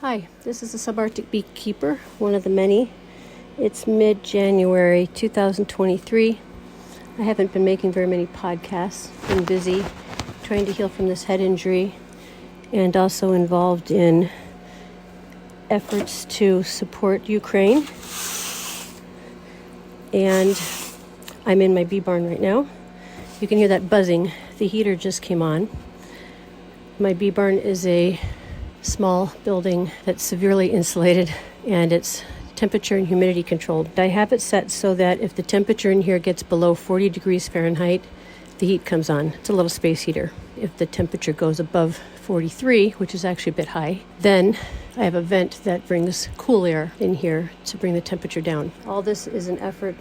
Hi, this is a subarctic beekeeper, one of the many. It's mid-January 2023. I haven't been making very many podcasts. Been busy trying to heal from this head injury and also involved in efforts to support Ukraine. And I'm in my bee barn right now. You can hear that buzzing. The heater just came on. My bee barn is a small building that's severely insulated and it's temperature and humidity controlled. I have it set so that if the temperature in here gets below 40 degrees Fahrenheit, the heat comes on. It's a little space heater. If the temperature goes above 43, which is actually a bit high, then I have a vent that brings cool air in here to bring the temperature down. All this is an effort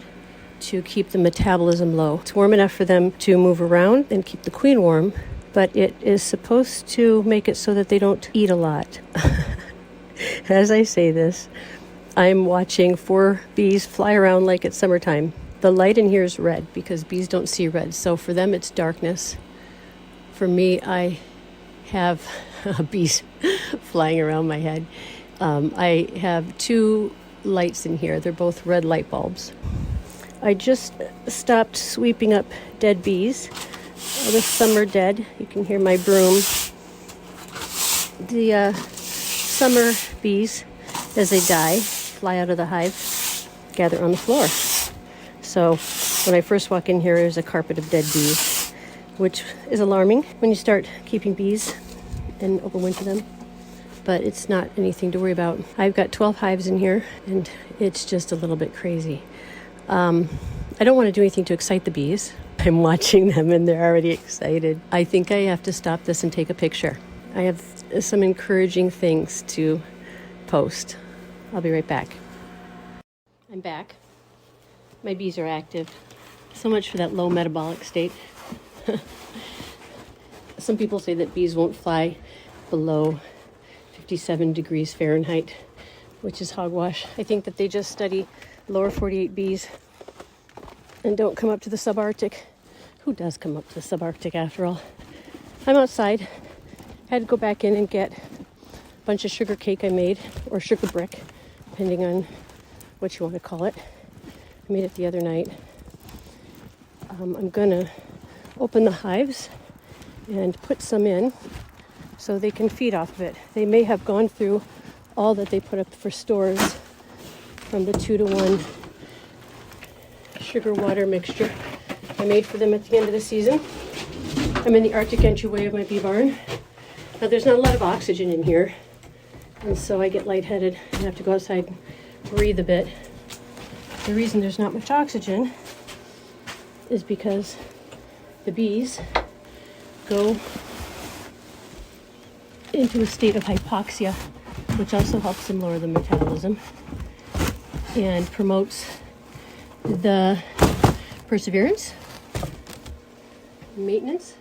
to keep the metabolism low. It's warm enough for them to move around and keep the queen warm, but it is supposed to make it so that they don't eat a lot. As I say this, I'm watching 4 bees fly around like it's summertime. The light in here is red because bees don't see red, so for them it's darkness. For me, I have bees flying around my head. I have 2 lights in here. They're both red light bulbs. I just stopped sweeping up dead bees. This summer dead. You can hear my broom. The summer bees, as they die, fly out of the hive, gather on the floor. So when I first walk in here, there's a carpet of dead bees, which is alarming when you start keeping bees and overwinter them. But it's not anything to worry about. I've got 12 hives in here, and it's just a little bit crazy. I don't want to do anything to excite the bees. I'm watching them and they're already excited. I think I have to stop this and take a picture. I have some encouraging things to post. I'll be right back. I'm back. My bees are active. So much for that low metabolic state. Some people say that bees won't fly below 57 degrees Fahrenheit, which is hogwash. I think that they just study lower 48 bees and don't come up to the subarctic. Who does come up to the subarctic after all? I'm outside. Had to go back in and get a bunch of sugar cake I made, or sugar brick, depending on what you want to call it. I made it the other night. I'm gonna open the hives and put some in so they can feed off of it. They may have gone through all that they put up for stores from the 2-to-1 sugar water mixture I made for them at the end of the season. I'm in the Arctic entryway of my bee barn. Now there's not a lot of oxygen in here, and so I get lightheaded and have to go outside and breathe a bit. The reason there's not much oxygen is because the bees go into a state of hypoxia, which also helps them lower the metabolism and promotes the perseverance, maintenance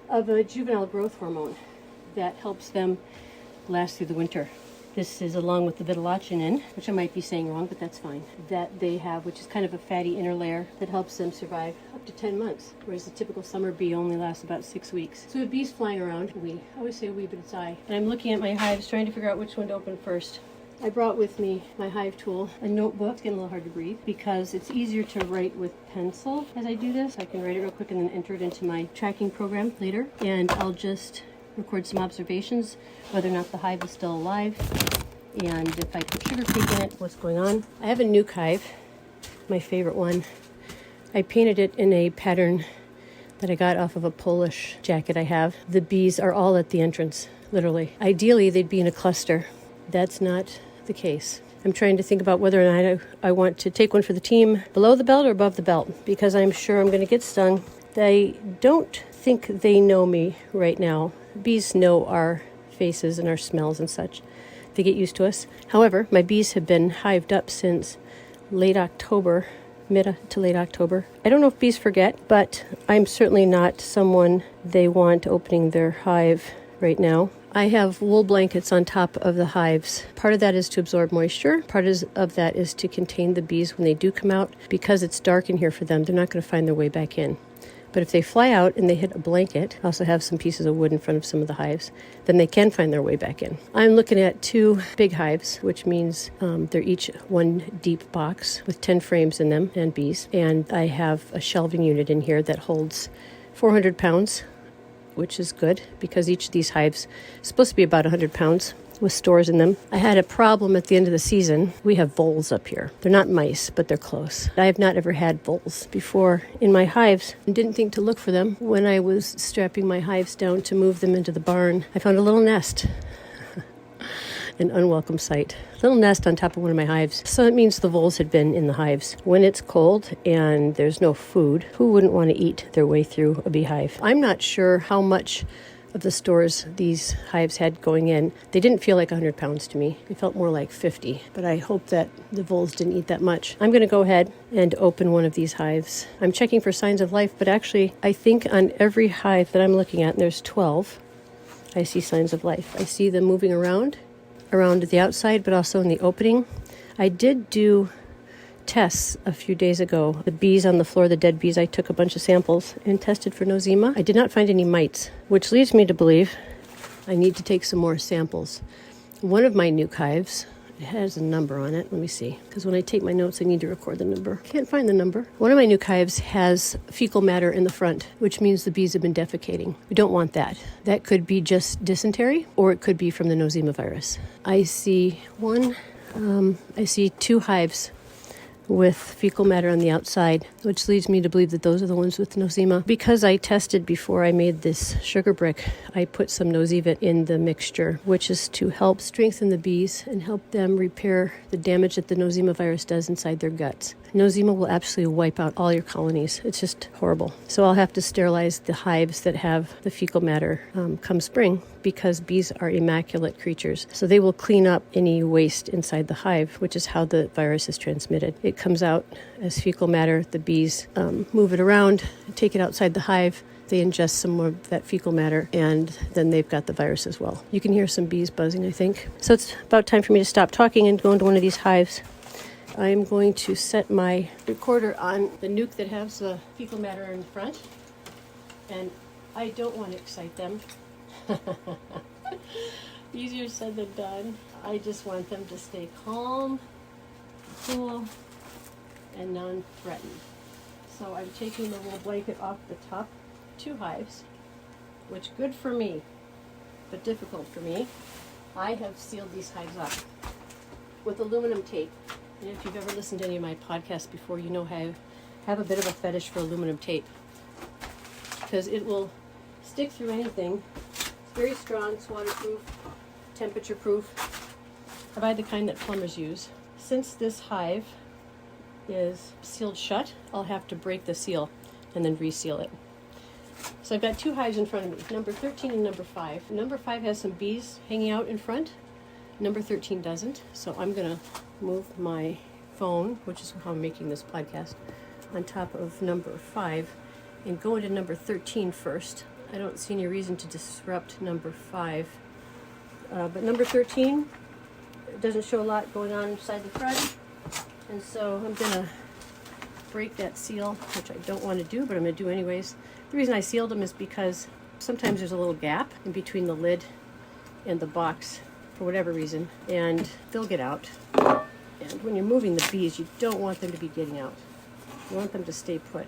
of a juvenile growth hormone that helps them last through the winter. This is along with the vitellogenin, which I might be saying wrong, but that's fine, that they have, which is kind of a fatty inner layer that helps them survive up to 10 months, whereas the typical summer bee only lasts about 6 weeks. So with bees flying around, I always say a wee bit of eye. And I'm looking at my hives, trying to figure out which one to open first. I brought with me my hive tool, a notebook. It's getting a little hard to breathe because it's easier to write with pencil as I do this. I can write it real quick and then enter it into my tracking program later. And I'll just record some observations, whether or not the hive is still alive, and if I put sugar cake in it, what's going on. I have a nuke hive, my favorite one. I painted it in a pattern that I got off of a Polish jacket I have. The bees are all at the entrance, literally. Ideally, they'd be in a cluster. That's not the case. I'm trying to think about whether or not I want to take one for the team below the belt or above the belt, because I'm sure I'm going to get stung. They don't think they know me right now. Bees know our faces and our smells and such. They get used to us. However, my bees have been hived up since late October, mid to late October. I don't know if bees forget, but I'm certainly not someone they want opening their hive right now. I have wool blankets on top of the hives. Part of that is to absorb moisture. Part of that is to contain the bees when they do come out. Because it's dark in here for them, they're not going to find their way back in. But if they fly out and they hit a blanket, I also have some pieces of wood in front of some of the hives, then they can find their way back in. I'm looking at 2 big hives, which means they're each one deep box with 10 frames in them and bees. And I have a shelving unit in here that holds 400 pounds, which is good because each of these hives is supposed to be about 100 pounds with stores in them. I had a problem at the end of the season. We have voles up here. They're not mice, but they're close. I have not ever had voles before in my hives and didn't think to look for them. When I was strapping my hives down to move them into the barn, I found a little nest. An unwelcome sight. Little nest on top of one of my hives. So it means the voles had been in the hives. When it's cold and there's no food, who wouldn't want to eat their way through a beehive? I'm not sure how much of the stores these hives had going in. They didn't feel like 100 pounds to me. They felt more like 50, but I hope that the voles didn't eat that much. I'm going to go ahead and open one of these hives. I'm checking for signs of life, but actually I think on every hive that I'm looking at, and there's 12, I see signs of life. I see them moving around the outside, but also in the opening. I did do tests a few days ago. The bees on the floor, the dead bees, I took a bunch of samples and tested for nosema. I did not find any mites, which leads me to believe I need to take some more samples. One of my nuke hives, it has a number on it. Let me see, because when I take my notes, I need to record the number. Can't find the number. One of my nuke hives has fecal matter in the front, which means the bees have been defecating. We don't want that. That could be just dysentery, or it could be from the nosema virus. I see 2 hives with fecal matter on the outside, which leads me to believe that those are the ones with nosema. Because I tested before I made this sugar brick, I put some nosevit in the mixture, which is to help strengthen the bees and help them repair the damage that the nosema virus does inside their guts. Nosema will absolutely wipe out all your colonies. It's just horrible. So I'll have to sterilize the hives that have the fecal matter come spring, because bees are immaculate creatures. So they will clean up any waste inside the hive, which is how the virus is transmitted. It comes out as fecal matter. The bees move it around, take it outside the hive. They ingest some more of that fecal matter, and then they've got the virus as well. You can hear some bees buzzing, I think. So it's about time for me to stop talking and go into one of these hives. I'm going to set my recorder on the nuke that has the fecal matter in front, and I don't want to excite them. Easier said than done. I just want them to stay calm, cool, and non-threatened. So I'm taking the little blanket off the top 2 hives, which good for me, but difficult for me. I have sealed these hives up with aluminum tape. And if you've ever listened to any of my podcasts before, you know I have a bit of a fetish for aluminum tape, because it will stick through anything. It's very strong, it's waterproof, temperature proof. I buy the kind that plumbers use. Since this hive is sealed shut, I'll have to break the seal and then reseal it. So I've got 2 hives in front of me, number 13 and number 5. Number 5 has some bees hanging out in front. Number 13 doesn't. So I'm going to move my phone, which is how I'm making this podcast, on top of number 5 and go into number 13 first. I don't see any reason to disrupt number 5. But number 13 doesn't show a lot going on inside the front. And so I'm going to break that seal, which I don't want to do, but I'm going to do anyways. The reason I sealed them is because sometimes there's a little gap in between the lid and the box for whatever reason, and they'll get out. And when you're moving the bees, you don't want them to be getting out. You want them to stay put.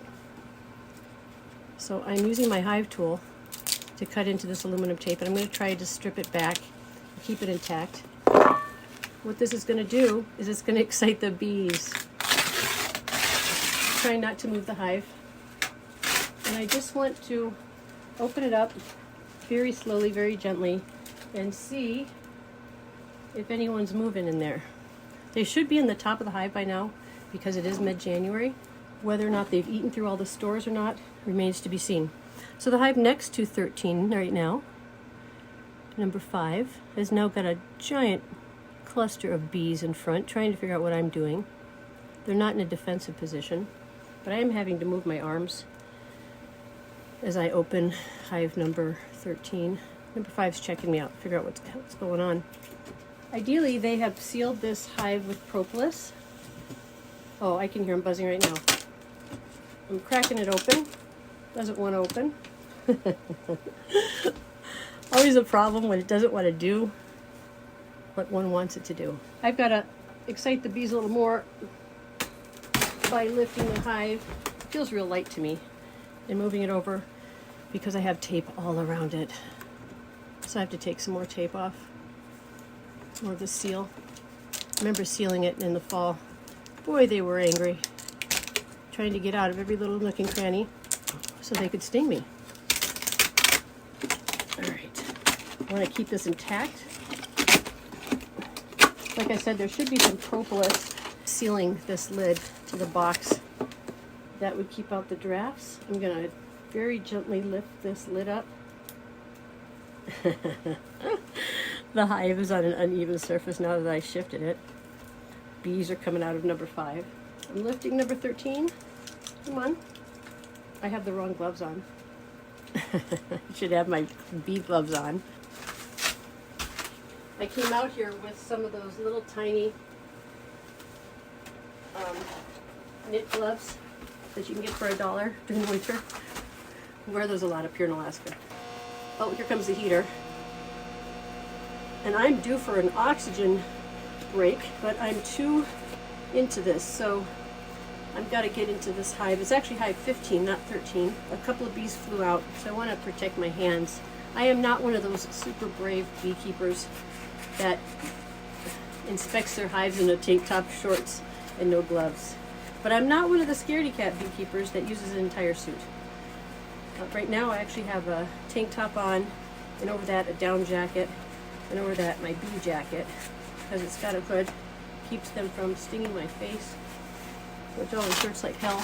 So I'm using my hive tool to cut into this aluminum tape, and I'm going to try to strip it back and keep it intact. What this is going to do is it's going to excite the bees. Trying not to move the hive. And I just want to open it up very slowly, very gently, and see if anyone's moving in there. They should be in the top of the hive by now because it is mid-January. Whether or not they've eaten through all the stores or not remains to be seen. So the hive next to 13 right now, number 5, has now got a giant cluster of bees in front trying to figure out what I'm doing. They're not in a defensive position, but I am having to move my arms as I open hive number 13. Number 5's checking me out, figure out what's going on. Ideally, they have sealed this hive with propolis. Oh, I can hear them buzzing right now. I'm cracking it open. Doesn't want to open. Always a problem when it doesn't want to do what one wants it to do. I've got to excite the bees a little more by lifting the hive. It feels real light to me, and moving it over because I have tape all around it. So I have to take some more tape off, more of the seal. I remember sealing it in the fall. Boy, they were angry, trying to get out of every little nook and cranny so they could sting me. All right, I want to keep this intact. Like I said, there should be some propolis sealing this lid to the box. That would keep out the drafts. I'm going to very gently lift this lid up. The hive is on an uneven surface now that I shifted it. Bees are coming out of number 5. I'm lifting number 13. Come on. I have the wrong gloves on. I should have my bee gloves on. I came out here with some of those little tiny knit gloves that you can get for $1 during the winter. I wear those a lot up here in Alaska. Oh, here comes the heater. And I'm due for an oxygen break, but I'm too into this, so I've got to get into this hive. It's actually hive 15, not 13. A couple of bees flew out, so I want to protect my hands. I am not one of those super brave beekeepers that inspects their hives in a tank top, shorts, and no gloves. But I'm not one of the scaredy cat beekeepers that uses an entire suit. Right now I actually have a tank top on, and over that a down jacket, and over that my bee jacket, because it's got a hood, keeps them from stinging my face, which always hurts like hell.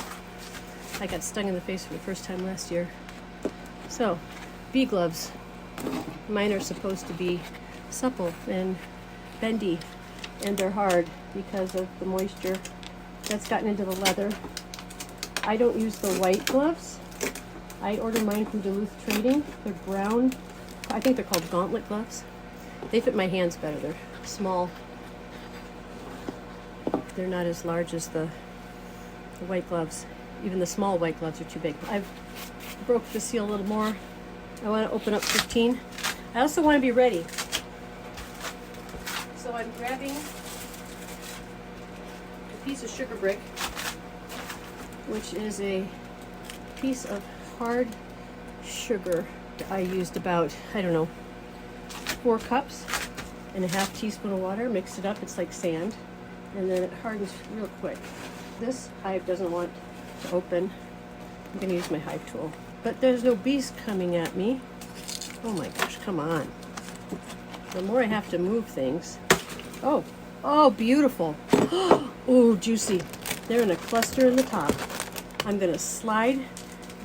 I got stung in the face for the first time last year. So, bee gloves. Mine are supposed to be supple and bendy, and they're hard because of the moisture that's gotten into the leather. I don't use the white gloves. I order mine from Duluth Trading. They're brown. I think they're called gauntlet gloves. They fit my hands better. They're small. They're not as large as the white gloves. Even the small white gloves are too big. I've broke the seal a little more. I want to open up 15. I also want to be ready. So I'm grabbing a piece of sugar brick, which is a piece of hard sugar. I used about, I don't know, 4 cups and a half teaspoon of water. Mixed it up, it's like sand, and then it hardens real quick. This hive doesn't want to open. I'm going to use my hive tool. But there's no bees coming at me. Oh my gosh, come on. The more I have to move things. Oh, beautiful. Oh, juicy. They're in a cluster in the top. I'm going to slide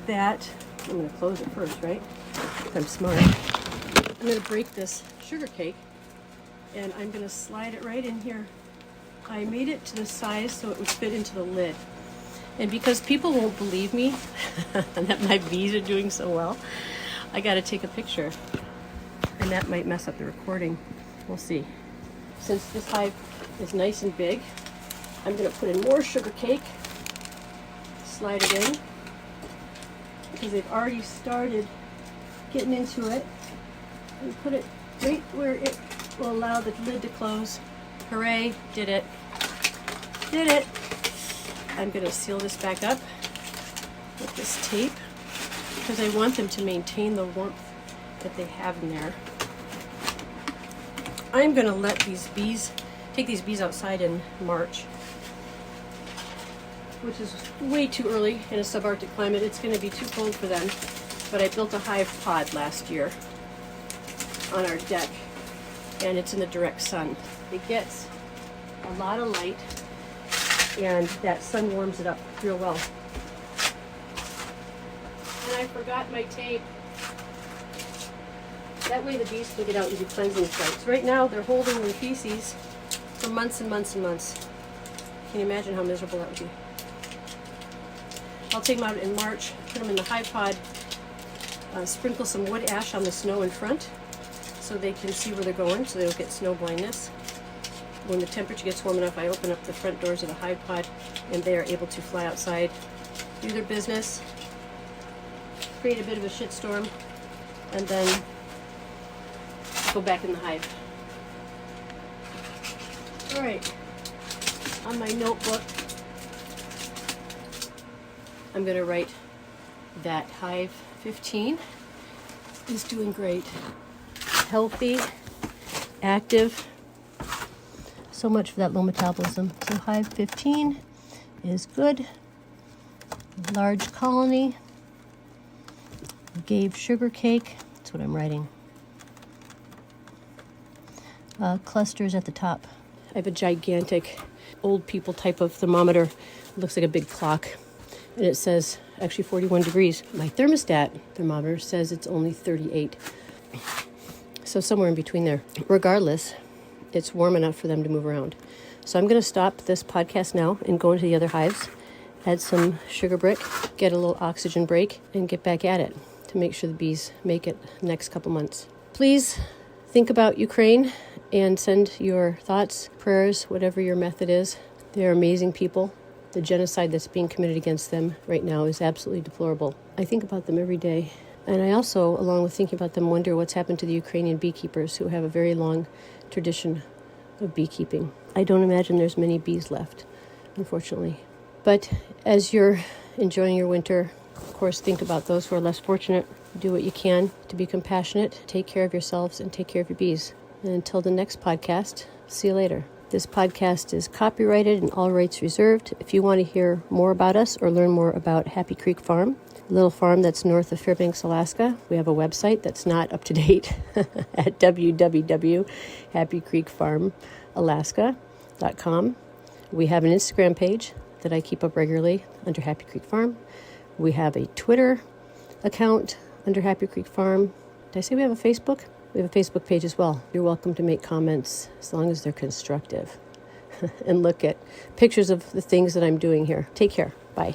that. I'm going to close it first, right? I'm smart. I'm going to break this sugar cake, and I'm going to slide it right in here. I made it to the size so it would fit into the lid. And because people won't believe me that my bees are doing so well, I got to take a picture. And that might mess up the recording. We'll see. Since this hive is nice and big, I'm going to put in more sugar cake, slide it in, because they've already started getting into it, and put it right where it will allow the lid to close. Hooray, did it. Did it. I'm going to seal this back up with this tape because I want them to maintain the warmth that they have in there. I'm going to let take these bees outside in March, which is way too early in a subarctic climate. It's going to be too cold for them. But I built a hive pod last year on our deck, and it's in the direct sun. It gets a lot of light, and that sun warms it up real well. And I forgot my tape. That way the bees can get out and do cleansing flights. Right now they're holding their feces for months and months and months. Can you imagine how miserable that would be? I'll take them out in March, put them in the hive pod, sprinkle some wood ash on the snow in front so they can see where they're going, so they don't get snow blindness. When the temperature gets warm enough, I open up the front doors of the hive pod, and they are able to fly outside, do their business, create a bit of a shitstorm, and then go back in the hive. All right, on my notebook, I'm going to write that Hive 15 is doing great. Healthy, active, so much for that low metabolism. So Hive 15 is good. Large colony. Gave sugar cake. That's what I'm writing. Clusters at the top. I have a gigantic old people type of thermometer. It looks like a big clock. And it says actually 41 degrees. My thermostat thermometer says it's only 38. So somewhere in between there. Regardless, it's warm enough for them to move around. So I'm going to stop this podcast now and go into the other hives, add some sugar brick, get a little oxygen break, and get back at it to make sure the bees make it the next couple months. Please think about Ukraine and send your thoughts, prayers, whatever your method is. They're amazing people. The genocide that's being committed against them right now is absolutely deplorable. I think about them every day. And I also, along with thinking about them, wonder what's happened to the Ukrainian beekeepers who have a very long tradition of beekeeping. I don't imagine there's many bees left, unfortunately. But as you're enjoying your winter, of course, think about those who are less fortunate. Do what you can to be compassionate, take care of yourselves, and take care of your bees. And until the next podcast, see you later. This podcast is copyrighted and all rights reserved. If you want to hear more about us or learn more about Happy Creek Farm, a little farm that's north of Fairbanks, Alaska, we have a website that's not up to date at www.happycreekfarmalaska.com. We have an Instagram page that I keep up regularly under Happy Creek Farm. We have a Twitter account under Happy Creek Farm. Did I say we have a Facebook? We have a Facebook page as well. You're welcome to make comments as long as they're constructive and look at pictures of the things that I'm doing here. Take care. Bye.